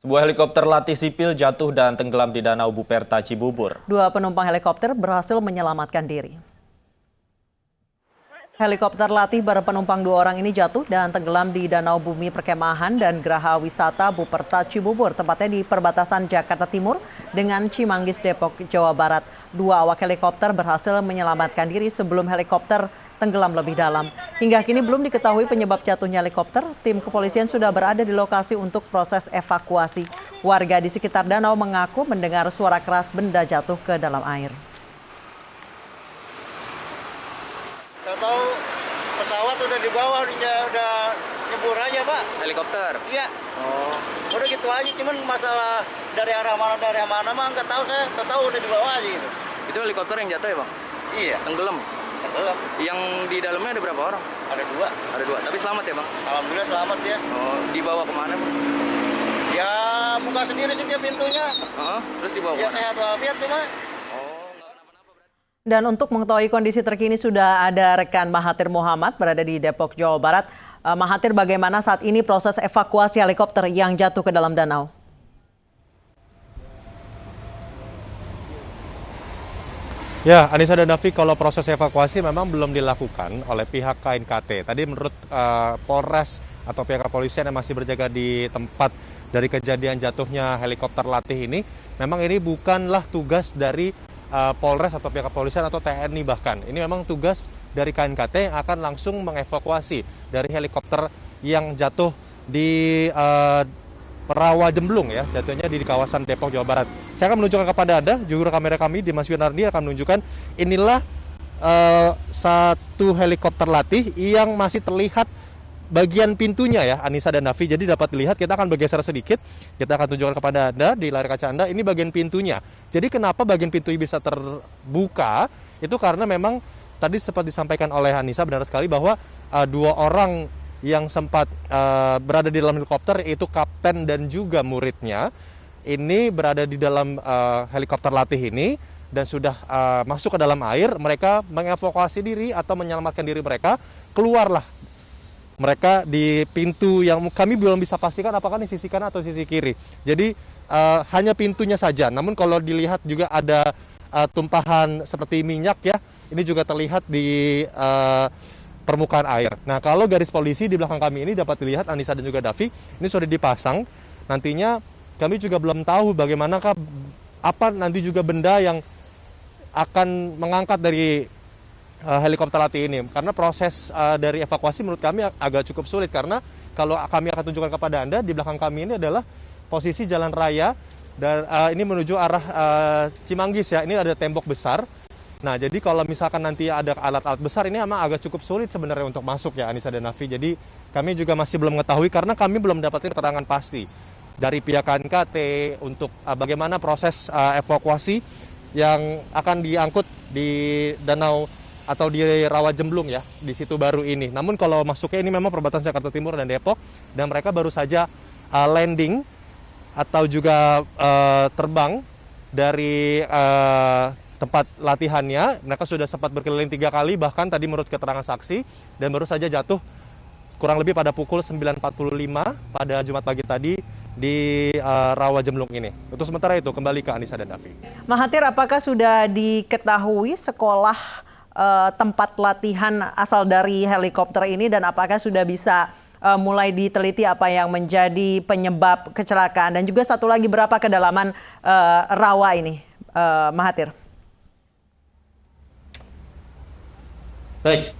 Sebuah helikopter latih sipil jatuh dan tenggelam di Danau Buperta, Cibubur. Dua penumpang helikopter berhasil menyelamatkan diri. Helikopter latih berpenumpang 2 orang ini jatuh dan tenggelam di Danau Bumi Perkemahan dan Geraha Wisata Buperta Cibubur, tepatnya di perbatasan Jakarta Timur dengan Cimanggis, Depok, Jawa Barat. 2 awak helikopter berhasil menyelamatkan diri sebelum helikopter tenggelam lebih dalam. Hingga kini belum diketahui penyebab jatuhnya helikopter. Tim kepolisian sudah berada di lokasi untuk proses evakuasi. Warga di sekitar danau mengaku mendengar suara keras benda jatuh ke dalam air. Tahu pesawat udah di bawah, udah nyebur aja, Pak. Helikopter? Iya. Oh. Udah gitu aja, cuman masalah dari arah mana mah nggak tahu saya, tahu udah di bawah aja gitu. Itu helikopter yang jatuh ya, Bang? Iya. Tenggelam? Tenggelam. Yang di dalamnya ada berapa orang? Ada 2. Ada 2, tapi selamat ya, Bang? Alhamdulillah selamat ya. Oh, dibawa kemana, Bang? Ya buka sendiri sih dia pintunya. Terus dibawa Ya kemana? sehat walafiat cuma. Dan untuk mengetahui kondisi terkini sudah ada rekan Mahathir Mohamad berada di Depok, Jawa Barat. Mahathir, bagaimana saat ini proses evakuasi helikopter yang jatuh ke dalam danau? Ya, Anissa dan Davi, kalau proses evakuasi memang belum dilakukan oleh pihak KNKT. Tadi menurut Polres atau pihak kepolisian yang masih berjaga di tempat dari kejadian jatuhnya helikopter latih ini, memang ini bukanlah tugas dari Polres atau pihak kepolisian atau TNI bahkan. Ini memang tugas dari KNKT yang akan langsung mengevakuasi dari helikopter yang jatuh di Rawa Jemblung ya, jatuhnya di kawasan Depok, Jawa Barat. Saya akan menunjukkan kepada Anda, juru kamera kami Dimas Yunardi akan menunjukkan inilah satu helikopter latih yang masih terlihat bagian pintunya ya, Anissa dan Nafi. Jadi dapat dilihat, kita akan bergeser sedikit. Kita akan tunjukkan kepada Anda di layar kaca Anda, ini bagian pintunya. Jadi kenapa bagian pintu ini bisa terbuka? Itu karena memang tadi sempat disampaikan oleh Anissa, benar sekali bahwa 2 orang yang sempat berada di dalam helikopter, yaitu kapten dan juga muridnya, ini berada di dalam helikopter latih ini dan sudah masuk ke dalam air. Mereka mengevakuasi diri atau menyelamatkan diri mereka, keluarlah mereka di pintu yang kami belum bisa pastikan apakah di sisi kanan atau sisi kiri. Jadi hanya pintunya saja. Namun kalau dilihat juga ada tumpahan seperti minyak ya. Ini juga terlihat di permukaan air. Nah, kalau garis polisi di belakang kami ini dapat dilihat, Anissa dan juga Davi, ini sudah dipasang. Nantinya kami juga belum tahu bagaimanakah apa nanti juga benda yang akan mengangkat dari helikopter latih ini, karena proses dari evakuasi menurut kami agak cukup sulit, karena kalau kami akan tunjukkan kepada Anda, di belakang kami ini adalah posisi jalan raya dan ini menuju arah Cimanggis ya. Ini ada tembok besar. Nah, jadi kalau misalkan nanti ada alat-alat besar, ini memang agak cukup sulit sebenarnya untuk masuk ya, Anissa dan Nafi. Jadi kami juga masih belum mengetahui karena kami belum mendapatkan keterangan pasti dari pihak KNKT untuk bagaimana proses evakuasi yang akan diangkut di danau atau di Rawa Jemblung ya, di situ baru ini. Namun kalau masuknya ini memang perbatasan Jakarta Timur dan Depok, dan mereka baru saja landing atau juga terbang dari tempat latihannya. Mereka sudah sempat berkeliling 3 kali, bahkan tadi menurut keterangan saksi, dan baru saja jatuh kurang lebih pada pukul 9.45 pada Jumat pagi tadi di Rawa Jemblung ini. Untuk sementara itu, kembali ke Anissa dan Davi. Mahathir, apakah sudah diketahui sekolah tempat latihan asal dari helikopter ini, dan apakah sudah bisa mulai diteliti apa yang menjadi penyebab kecelakaan, dan juga satu lagi berapa kedalaman rawa ini, Mahathir? Baik,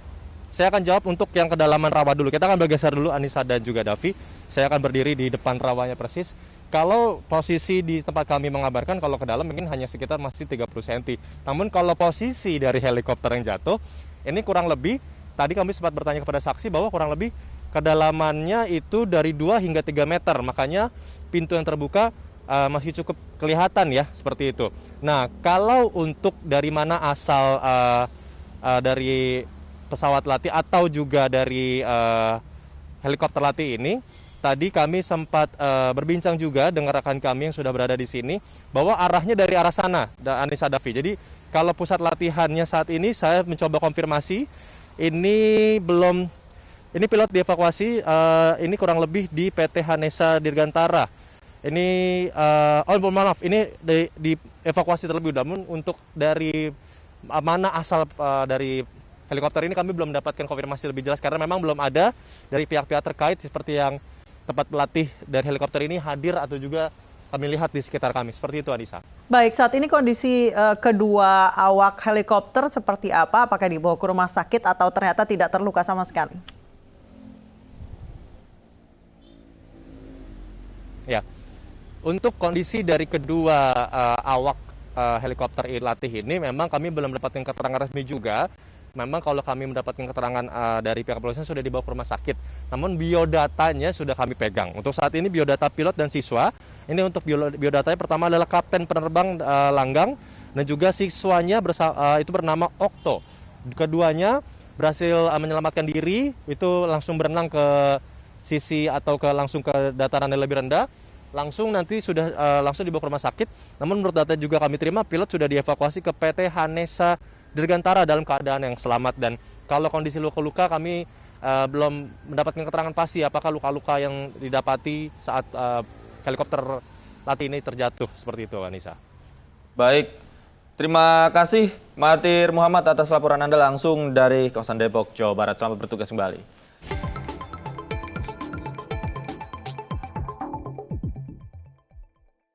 saya akan jawab untuk yang kedalaman rawa dulu. Kita akan bergeser dulu, Anissa dan juga Davi. Saya akan berdiri di depan rawanya persis. Kalau posisi di tempat kami mengabarkan, kalau ke dalam mungkin hanya sekitar masih 30 cm. Namun kalau posisi dari helikopter yang jatuh, ini kurang lebih, tadi kami sempat bertanya kepada saksi bahwa kurang lebih kedalamannya itu dari 2 hingga 3 meter. Makanya pintu yang terbuka masih cukup kelihatan ya, seperti itu. Nah, kalau untuk dari mana asal dari pesawat latih atau juga dari helikopter latih ini, tadi kami sempat berbincang juga dengan rekan kami yang sudah berada di sini bahwa arahnya dari arah sana, Anissa, Davi. Jadi kalau pusat latihannya saat ini saya mencoba konfirmasi, ini pilot dievakuasi ini kurang lebih di PT Hanesa Dirgantara Ini maaf, ini dievakuasi terlebih dahulu. Untuk dari mana asal dari helikopter ini kami belum mendapatkan konfirmasi lebih jelas karena memang belum ada dari pihak-pihak terkait seperti yang tempat pelatih dari helikopter ini hadir atau juga kami lihat di sekitar kami. Seperti itu, Anissa. Baik, saat ini kondisi kedua awak helikopter seperti apa? Apakah dibawa ke rumah sakit atau ternyata tidak terluka sama sekali? Ya, untuk kondisi dari kedua awak helikopter latih ini memang kami belum mendapatkan keterangan resmi juga. Memang kalau kami mendapatkan keterangan dari pihak kepolisian sudah dibawa ke rumah sakit. Namun biodatanya sudah kami pegang. Untuk saat ini biodata pilot dan siswa. Ini untuk biodatanya pertama adalah kapten penerbang Langgang dan juga siswanya itu bernama Okto. Keduanya berhasil menyelamatkan diri, itu langsung berenang ke sisi atau langsung ke dataran yang lebih rendah. Langsung nanti sudah langsung dibawa ke rumah sakit. Namun menurut data juga kami terima, pilot sudah dievakuasi ke PT Hanesa Dirgantara dalam keadaan yang selamat. Dan kalau kondisi luka-luka kami belum mendapatkan keterangan pasti apakah luka-luka yang didapati saat helikopter latih ini terjatuh. Seperti itu, Anissa. Baik, terima kasih Mahathir Muhammad atas laporan Anda langsung dari kawasan Depok, Jawa Barat. Selamat bertugas kembali.